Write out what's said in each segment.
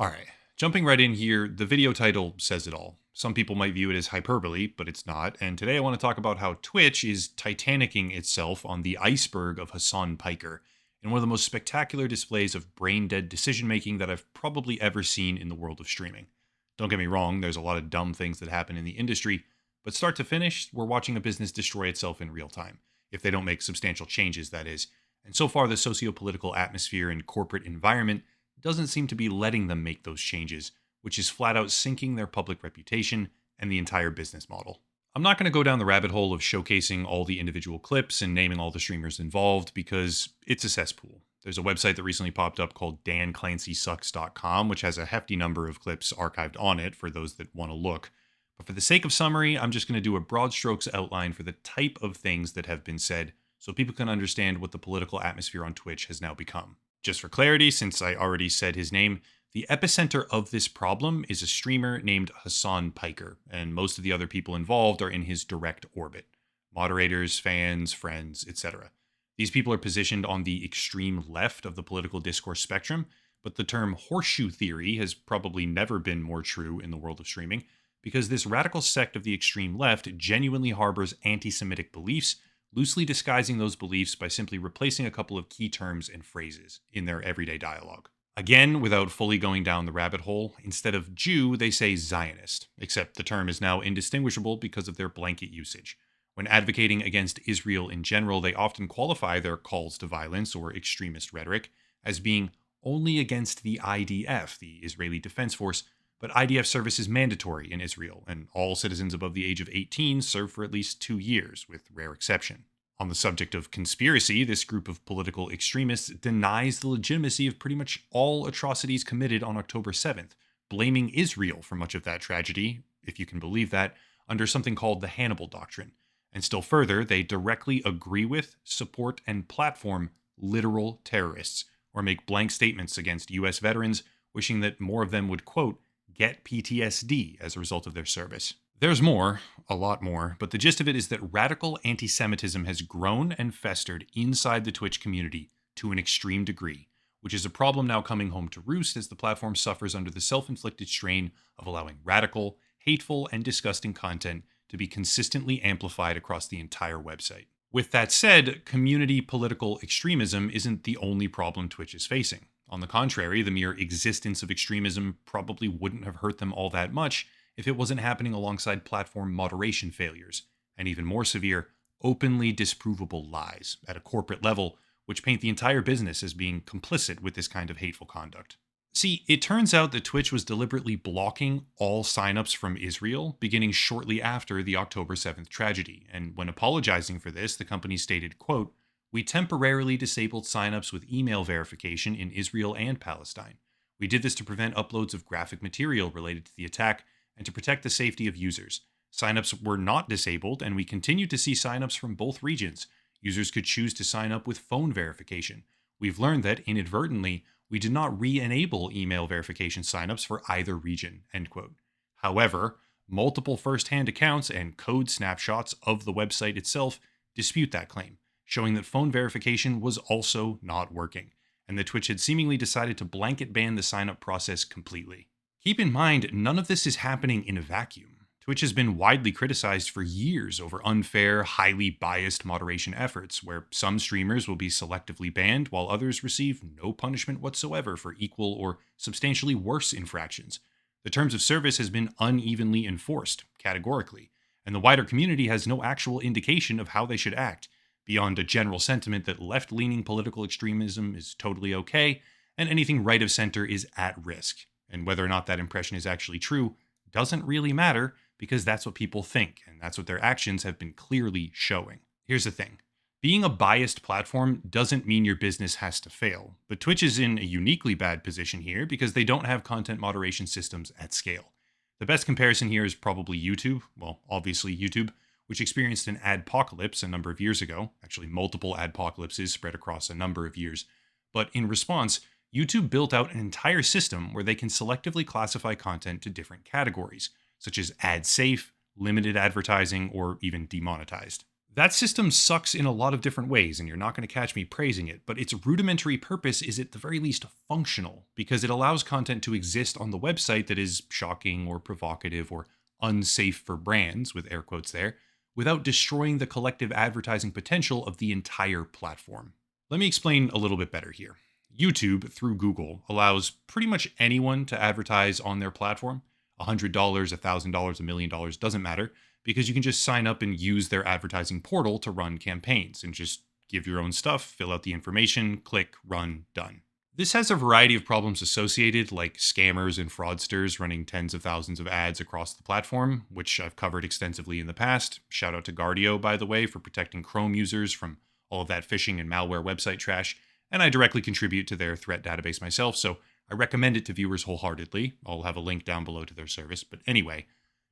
Alright, jumping right in here, the video title says it all. Some people might view it as hyperbole, but it's not. And today I want to talk about how Twitch is titanicking itself on the iceberg of Hassan Piker in one of the most spectacular displays of brain dead decision making that I've probably ever seen in the world of streaming. Don't get me wrong, there's a lot of dumb things that happen in the industry, but start to finish, we're watching a business destroy itself in real time, if they don't make substantial changes, that is. And so far, the socio-political atmosphere and corporate environment doesn't seem to be letting them make those changes, which is flat out sinking their public reputation and the entire business model. I'm not going to go down the rabbit hole of showcasing all the individual clips and naming all the streamers involved because it's a cesspool. There's a website that recently popped up called danclancysucks.com, which has a hefty number of clips archived on it for those that want to look. But for the sake of summary, I'm just going to do a broad strokes outline for the type of things that have been said so people can understand what the political atmosphere on Twitch has now become. Just for clarity, since I already said his name, the epicenter of this problem is a streamer named Hassan Piker, and most of the other people involved are in his direct orbit. Moderators, fans, friends, etc. These people are positioned on the extreme left of the political discourse spectrum, but the term horseshoe theory has probably never been more true in the world of streaming, because this radical sect of the extreme left genuinely harbors anti-Semitic beliefs, loosely disguising those beliefs by simply replacing a couple of key terms and phrases in their everyday dialogue. Again, without fully going down the rabbit hole, instead of Jew, they say Zionist, except the term is now indistinguishable because of their blanket usage. When advocating against Israel in general, they often qualify their calls to violence or extremist rhetoric as being only against the IDF, the Israeli Defense Force, but IDF service is mandatory in Israel, and all citizens above the age of 18 serve for at least 2 years, with rare exception. On the subject of conspiracy, this group of political extremists denies the legitimacy of pretty much all atrocities committed on October 7th, blaming Israel for much of that tragedy, if you can believe that, under something called the Hannibal Doctrine. And still further, they directly agree with, support, and platform literal terrorists, or make blank statements against U.S. veterans, wishing that more of them would, quote, get PTSD as a result of their service. There's more, a lot more, but the gist of it is that radical anti-Semitism has grown and festered inside the Twitch community to an extreme degree, which is a problem now coming home to roost as the platform suffers under the self-inflicted strain of allowing radical, hateful, and disgusting content to be consistently amplified across the entire website. With that said, community political extremism isn't the only problem Twitch is facing. On the contrary, the mere existence of extremism probably wouldn't have hurt them all that much if it wasn't happening alongside platform moderation failures, and even more severe, openly disprovable lies at a corporate level, which paint the entire business as being complicit with this kind of hateful conduct. See, it turns out that Twitch was deliberately blocking all signups from Israel beginning shortly after the October 7th tragedy, and when apologizing for this, the company stated, quote, "We temporarily disabled signups with email verification in Israel and Palestine. We did this to prevent uploads of graphic material related to the attack and to protect the safety of users. Signups were not disabled, and we continued to see signups from both regions. Users could choose to sign up with phone verification. We've learned that, inadvertently, we did not re-enable email verification signups for either region." End quote. However, multiple first-hand accounts and code snapshots of the website itself dispute that claim, showing that phone verification was also not working, and that Twitch had seemingly decided to blanket ban the sign-up process completely. Keep in mind, none of this is happening in a vacuum. Twitch has been widely criticized for years over unfair, highly biased moderation efforts, where some streamers will be selectively banned while others receive no punishment whatsoever for equal or substantially worse infractions. The terms of service has been unevenly enforced, categorically, and the wider community has no actual indication of how they should act, beyond a general sentiment that left-leaning political extremism is totally okay, and anything right of center is at risk. And whether or not that impression is actually true doesn't really matter, because that's what people think, and that's what their actions have been clearly showing. Here's the thing. Being a biased platform doesn't mean your business has to fail, but Twitch is in a uniquely bad position here because they don't have content moderation systems at scale. The best comparison here is probably YouTube, well, obviously YouTube, which experienced an adpocalypse a number of years ago, actually multiple adpocalypses spread across a number of years, but in response, YouTube built out an entire system where they can selectively classify content to different categories, such as ad safe, limited advertising, or even demonetized. That system sucks in a lot of different ways, and you're not going to catch me praising it, but its rudimentary purpose is at the very least functional, because it allows content to exist on the website that is shocking or provocative or unsafe for brands, with air quotes there, without destroying the collective advertising potential of the entire platform. Let me explain a little bit better here. YouTube, through Google, allows pretty much anyone to advertise on their platform. $100, $1,000, $1,000,000, doesn't matter, because you can just sign up and use their advertising portal to run campaigns and just give your own stuff, fill out the information, click, run, done. This has a variety of problems associated, like scammers and fraudsters running tens of thousands of ads across the platform, which I've covered extensively in the past. Shout out to Guardio, by the way, for protecting Chrome users from all of that phishing and malware website trash. And I directly contribute to their threat database myself, so I recommend it to viewers wholeheartedly. I'll have a link down below to their service. But anyway,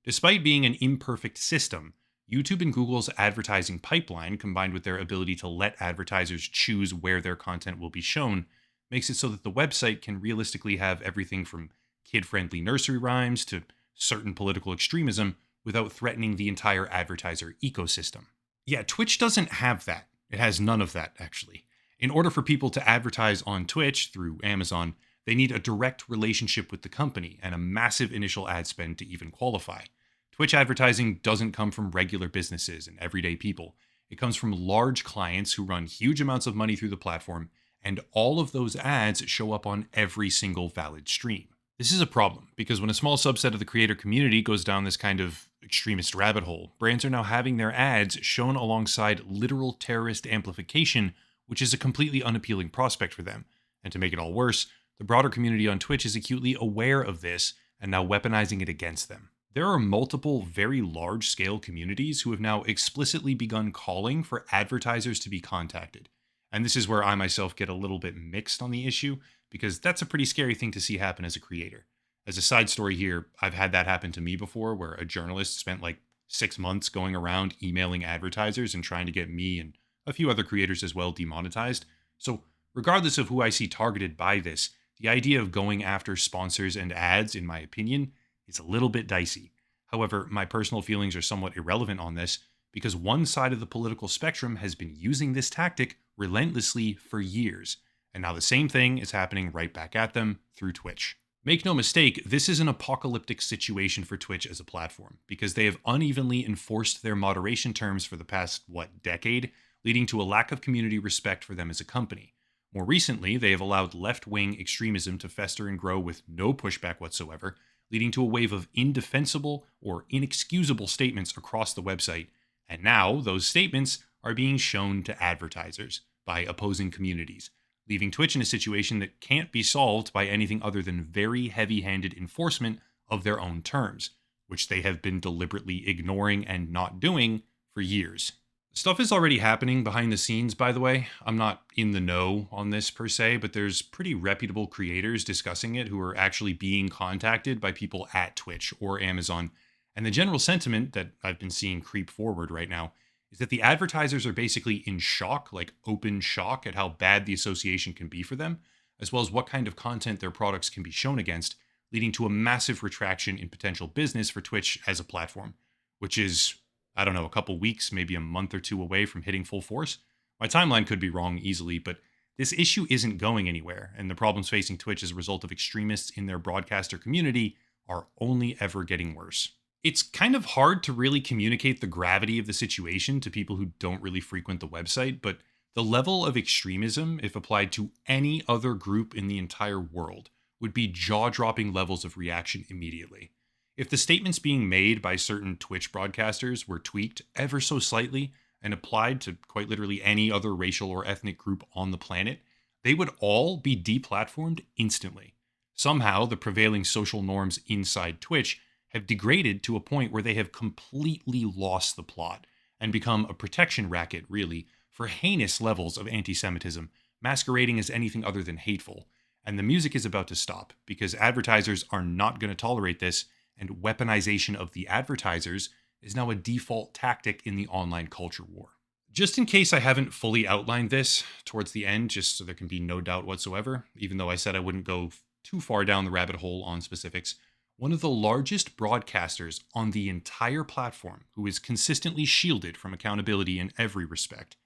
despite being an imperfect system, YouTube and Google's advertising pipeline, combined with their ability to let advertisers choose where their content will be shown, makes it so that the website can realistically have everything from kid-friendly nursery rhymes to certain political extremism without threatening the entire advertiser ecosystem. Yeah, Twitch doesn't have that. It has none of that, actually. In order for people to advertise on Twitch through Amazon, they need a direct relationship with the company and a massive initial ad spend to even qualify. Twitch advertising doesn't come from regular businesses and everyday people. It comes from large clients who run huge amounts of money through the platform, and all of those ads show up on every single valid stream. This is a problem because when a small subset of the creator community goes down this kind of extremist rabbit hole, brands are now having their ads shown alongside literal terrorist amplification, which is a completely unappealing prospect for them. And to make it all worse, the broader community on Twitch is acutely aware of this and now weaponizing it against them. There are multiple very large-scale communities who have now explicitly begun calling for advertisers to be contacted. And this is where I myself get a little bit mixed on the issue, because that's a pretty scary thing to see happen as a creator. As a side story here, I've had that happen to me before, where a journalist spent like 6 months going around emailing advertisers and trying to get me and a few other creators as well demonetized. So regardless of who I see targeted by this, the idea of going after sponsors and ads, in my opinion, is a little bit dicey. However, my personal feelings are somewhat irrelevant on this because one side of the political spectrum has been using this tactic relentlessly for years, and now the same thing is happening right back at them through Twitch. Make no mistake, this is an apocalyptic situation for Twitch as a platform because they have unevenly enforced their moderation terms for the past, decade, leading to a lack of community respect for them as a company. More recently, they have allowed left-wing extremism to fester and grow with no pushback whatsoever, leading to a wave of indefensible or inexcusable statements across the website. And now, those statements are being shown to advertisers by opposing communities, leaving Twitch in a situation that can't be solved by anything other than very heavy-handed enforcement of their own terms, which they have been deliberately ignoring and not doing for years. Stuff is already happening behind the scenes, by the way. I'm not in the know on this per se, but there's pretty reputable creators discussing it who are actually being contacted by people at Twitch or Amazon. And the general sentiment that I've been seeing creep forward right now is that the advertisers are basically in shock, like open shock at how bad the association can be for them, as well as what kind of content their products can be shown against, leading to a massive retraction in potential business for Twitch as a platform, which is, I don't know, a couple weeks, maybe a month or two away from hitting full force. My timeline could be wrong easily, but this issue isn't going anywhere, and the problems facing Twitch as a result of extremists in their broadcaster community are only ever getting worse. It's kind of hard to really communicate the gravity of the situation to people who don't really frequent the website, but the level of extremism, if applied to any other group in the entire world, would be jaw-dropping levels of reaction immediately. If the statements being made by certain Twitch broadcasters were tweaked ever so slightly and applied to quite literally any other racial or ethnic group on the planet, they would all be deplatformed instantly. Somehow, the prevailing social norms inside Twitch have degraded to a point where they have completely lost the plot and become a protection racket, really, for heinous levels of anti-Semitism, masquerading as anything other than hateful. And the music is about to stop because advertisers are not going to tolerate this, and weaponization of the advertisers is now a default tactic in the online culture war. Just in case I haven't fully outlined this towards the end, just so there can be no doubt whatsoever, even though I said I wouldn't go too far down the rabbit hole on specifics, One of the largest broadcasters on the entire platform, who is consistently shielded from accountability in every respect,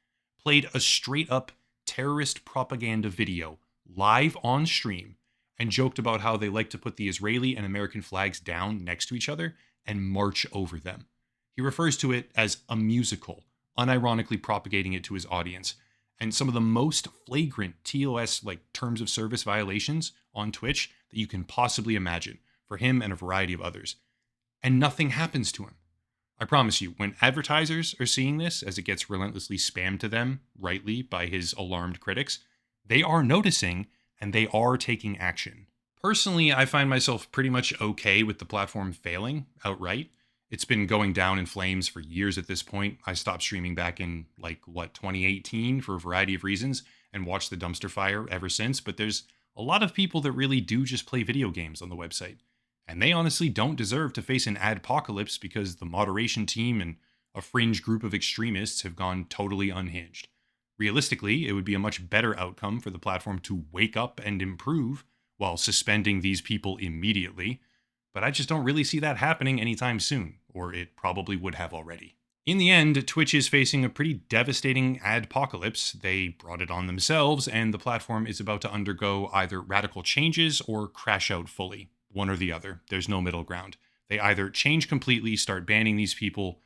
played a straight up terrorist propaganda video live on stream and joked about how they like to put the Israeli and American flags down next to each other and march over them. He refers to it as a musical, unironically propagating it to his audience. And some of the most flagrant TOS like terms of service violations on Twitch that you can possibly imagine for him and a variety of others. And nothing happens to him. I promise you, when advertisers are seeing this as it gets relentlessly spammed to them, rightly, by his alarmed critics, they are noticing and they are taking action. Personally, I find myself pretty much okay with the platform failing outright. It's been going down in flames for years at this point. I stopped streaming back in 2018 for a variety of reasons and watched the dumpster fire ever since. But there's a lot of people that really do just play video games on the website. And they honestly don't deserve to face an adpocalypse because the moderation team and a fringe group of extremists have gone totally unhinged. Realistically, it would be a much better outcome for the platform to wake up and improve while suspending these people immediately. But I just don't really see that happening anytime soon, or it probably would have already. In the end, Twitch is facing a pretty devastating adpocalypse. They brought it on themselves, and the platform is about to undergo either radical changes or crash out fully. One or the other. There's no middle ground. They either change completely, start banning these people,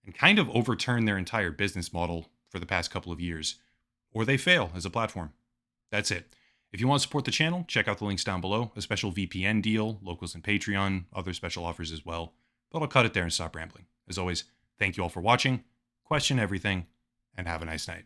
and kind of overturn their entire business model for the past couple of years, or they fail as a platform. That's it. If you want to support the channel, check out the links down below, a special VPN deal, locals and Patreon, other special offers as well. But I'll cut it there and stop rambling. As always, thank you all for watching, question everything, and have a nice night.